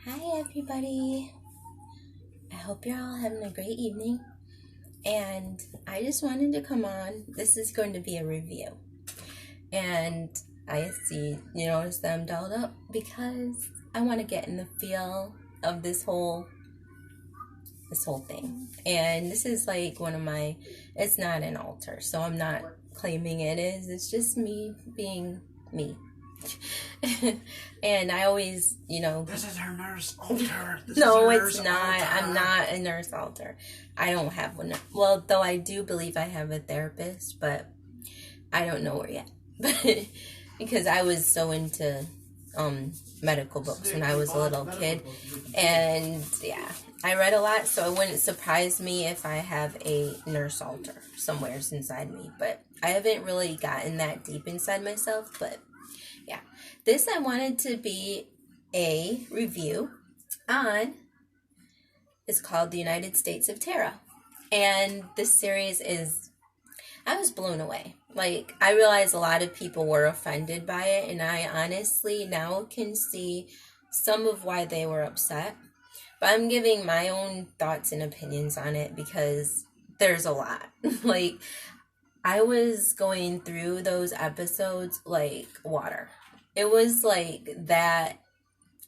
Hi everybody. I hope you're all having a great evening. And I just wanted to come on. This is going to be a review. And I notice that I'm dolled up because I want to get in the feel of this whole thing. And this is like it's not an altar, so I'm not claiming it is. It's just me being me. And I always, This is her nurse altar. No, it's not. I'm not a nurse altar. I don't have one. Well, though I do believe I have a therapist, but I don't know her yet. Because I was so into medical books when I was a little kid. And yeah, I read a lot, so it wouldn't surprise me if I have a nurse altar somewhere inside me. But I haven't really gotten that deep inside myself, but yeah. This I wanted to be a review on. It's called The United States of Terra. And this series I was blown away. Like, I realized a lot of people were offended by it, and I honestly now can see some of why they were upset. But I'm giving my own thoughts and opinions on it because there's a lot. Like, I was going through those episodes like water. It was like that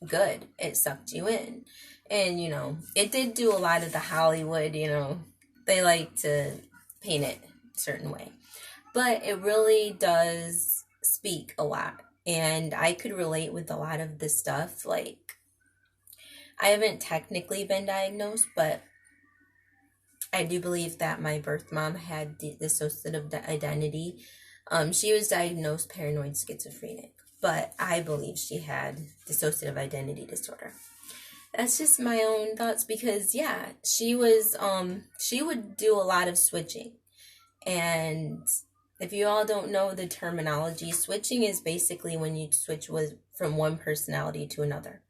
good. It sucked you in. And, it did do a lot of the Hollywood, they like to paint it a certain way. But it really does speak a lot. And I could relate with a lot of the stuff. Like, I haven't technically been diagnosed, but I do believe that my birth mom had dissociative identity. She was diagnosed paranoid schizophrenic, but I believe she had dissociative identity disorder. That's just my own thoughts because, yeah, she would do a lot of switching. And if you all don't know the terminology, switching is basically when you switch from one personality to another.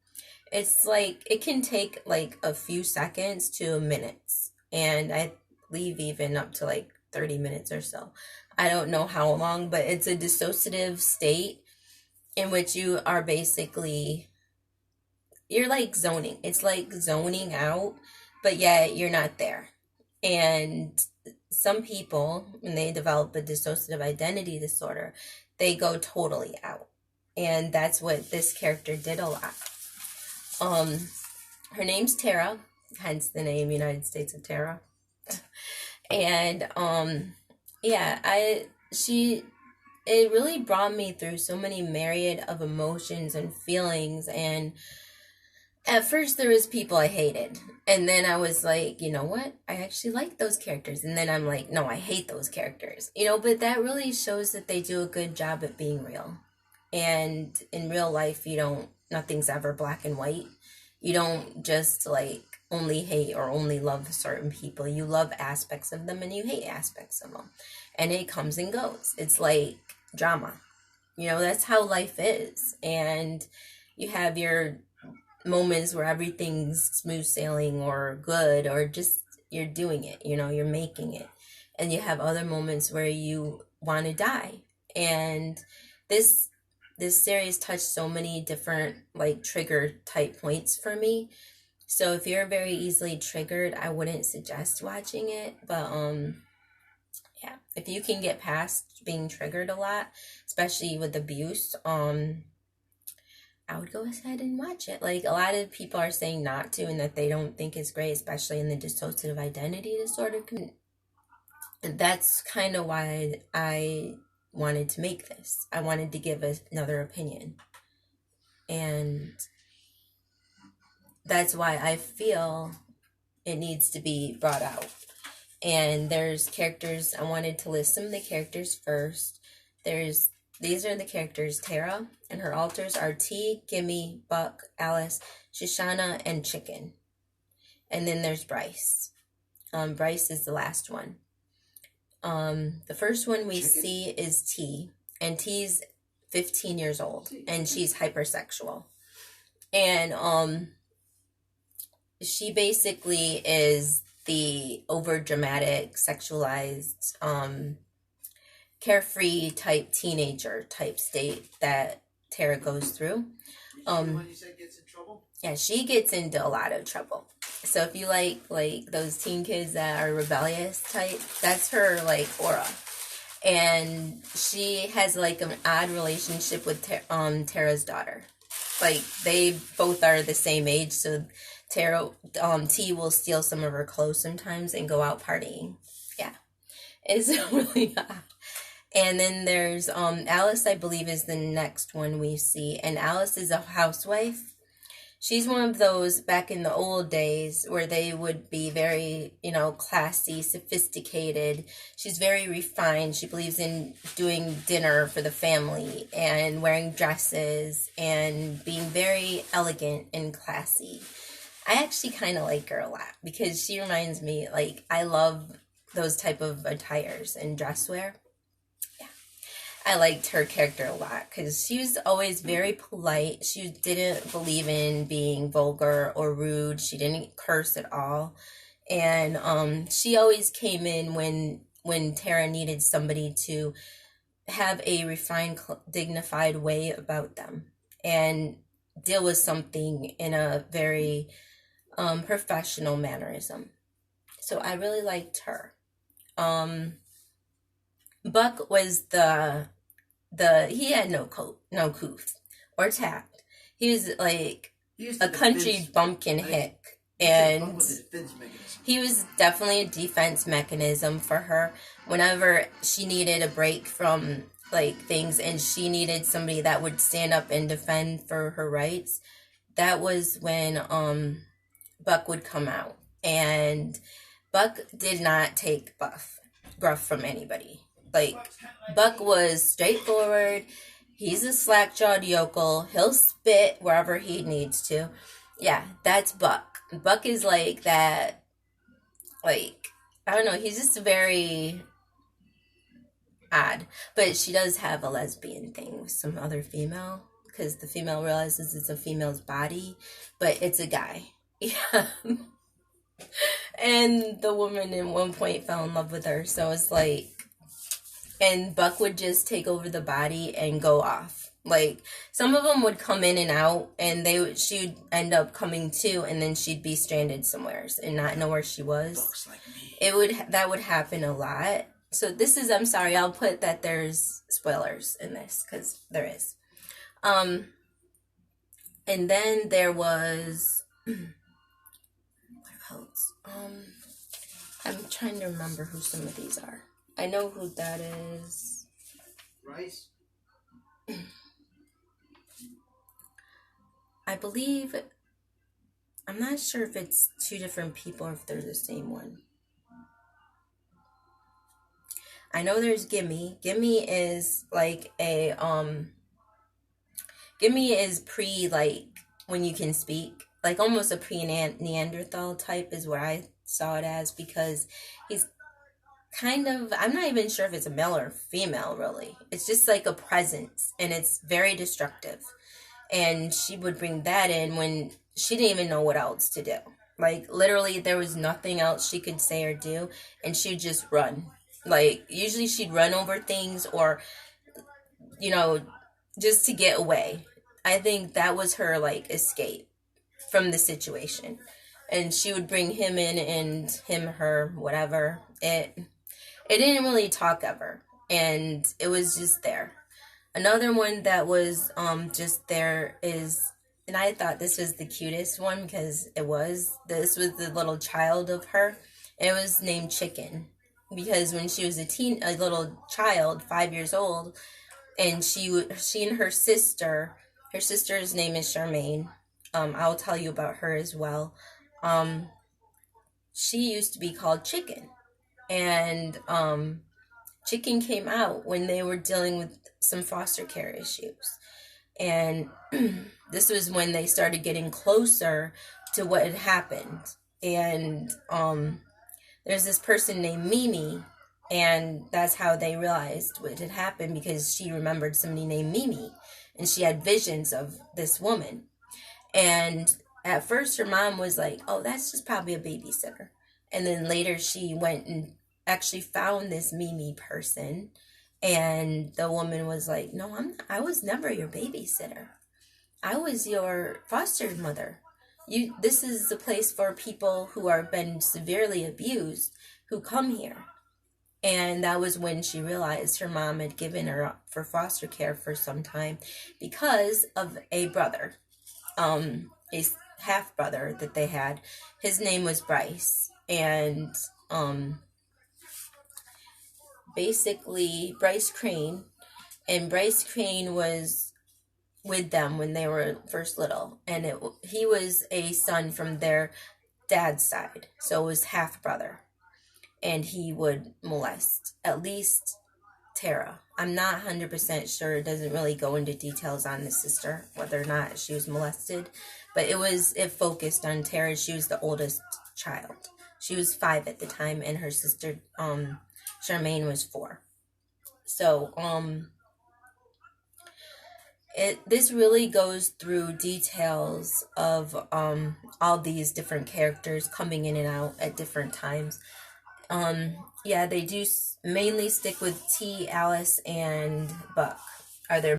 It's like, it can take like a few seconds to minutes. And I believe even up to like 30 minutes or so. I don't know how long, but it's a dissociative state in which you are you're like zoning. It's like zoning out, but yet you're not there. And some people, when they develop a dissociative identity disorder, they go totally out. And that's what this character did a lot. Her name's Tara, hence the name United States of Terra. And it really brought me through so many myriad of emotions and feelings. And at first there was people I hated, and then I was like, you know what, I actually like those characters. And then I'm like, no, I hate those characters, but that really shows that they do a good job at being real. And in real life, nothing's ever black and white. You don't just like only hate or only love certain people. You love aspects of them and you hate aspects of them. And it comes and goes. It's like drama. That's how life is. And you have your moments where everything's smooth sailing or good, or just you're doing it, you're making it. And you have other moments where you want to die. And this series touched so many different like trigger type points for me. So if you're very easily triggered, I wouldn't suggest watching it. But yeah, if you can get past being triggered a lot, especially with abuse, I would go ahead and watch it. Like, a lot of people are saying not to, and that they don't think it's great, especially in the dissociative identity disorder. And that's kind of why I wanted to make this. I wanted to give another opinion. And that's why I feel it needs to be brought out. And there's characters. I wanted to list some of the characters first. These are the characters. Tara, and her alters are T, Gimme, Buck, Alice, Shoshana, and Chicken. And then there's Bryce. Bryce is the last one. The first one we see is T, and T's 15 years old, and she's hypersexual. And she basically is the overdramatic, sexualized, carefree type teenager type state that Tara goes through. When you said gets in trouble? Yeah, she gets into a lot of trouble. So if you like those teen kids that are rebellious type, that's her like aura. And she has like an odd relationship with Tara's daughter. Like they both are the same age, so Tara T will steal some of her clothes sometimes and go out partying. Yeah, it's really odd. And then there's Alice, I believe, is the next one we see, and Alice is a housewife. She's one of those back in the old days where they would be very, classy, sophisticated. She's very refined. She believes in doing dinner for the family and wearing dresses and being very elegant and classy. I actually kind of like her a lot because she reminds me, I love those type of attires and dress wear. I liked her character a lot because she was always very polite. She didn't believe in being vulgar or rude. She didn't curse at all. And she always came in when Tara needed somebody to have a refined, dignified way about them and deal with something in a very professional mannerism. So I really liked her. Buck was he had no couth or tact. He was like a country bumpkin hick, and he was definitely a defense mechanism for her. Whenever she needed a break from things and she needed somebody that would stand up and defend for her rights, that was when Buck would come out. And Buck did not take gruff from anybody. Buck was straightforward. He's a slack-jawed yokel. He'll spit wherever he needs to. Yeah, that's Buck. Buck is like that, I don't know, he's just very odd. But she does have a lesbian thing with some other female, because the female realizes it's a female's body, but it's a guy. Yeah. And the woman at one point fell in love with her, so it's and Buck would just take over the body and go off. Some of them would come in and out, and she'd end up coming to, and then she'd be stranded somewhere and not know where she was. Buck's like me. That would happen a lot. So this is, I'm sorry, I'll put that there's spoilers in this, because there is. And then there was, what else? I'm trying to remember who some of these are. I know who that is. Rice? I believe, I'm not sure if it's two different people or if they're the same one. I know there's Gimme. Gimme is Gimme is when you can speak. Almost a pre-Neanderthal type is what I saw it as, because he's kind of, I'm not even sure if it's a male or female, really. It's just a presence, and it's very destructive. And she would bring that in when she didn't even know what else to do. Literally, there was nothing else she could say or do, and she'd just run. Usually she'd run over things or, just to get away. I think that was her, escape from the situation. And she would bring him in, and him, her, whatever. It didn't really talk ever, and it was just there. Another one that was just there is, and I thought this was the cutest one because this was the little child of her. It was named Chicken, because when she was a little child, 5 years old, and she and her sister's name is Charmaine. I'll tell you about her as well. She used to be called Chicken. And Chicken came out when they were dealing with some foster care issues. And this was when they started getting closer to what had happened. And there's this person named Mimi, and that's how they realized what had happened, because she remembered somebody named Mimi, and she had visions of this woman. And at first her mom was like, oh, that's just probably a babysitter. And then later she went and actually found this Mimi person, and the woman was like, no, I was never your babysitter. I was your foster mother. This is the place for people who are been severely abused who come here. And that was when she realized her mom had given her up for foster care for some time because of a brother, a half brother that they had. His name was Bryce, and basically Bryce Crane, and Bryce Crane was with them when they were first little, and he was a son from their dad's side, so it was half brother, and he would molest at least Tara. I'm not 100% sure. It doesn't really go into details on the sister, whether or not she was molested, but it focused on Tara. She was the oldest child. She was 5 at the time, and her sister Charmaine was 4. So this really goes through details of all these different characters coming in and out at different times. Yeah, they do mainly stick with T, Alice, and Buck are their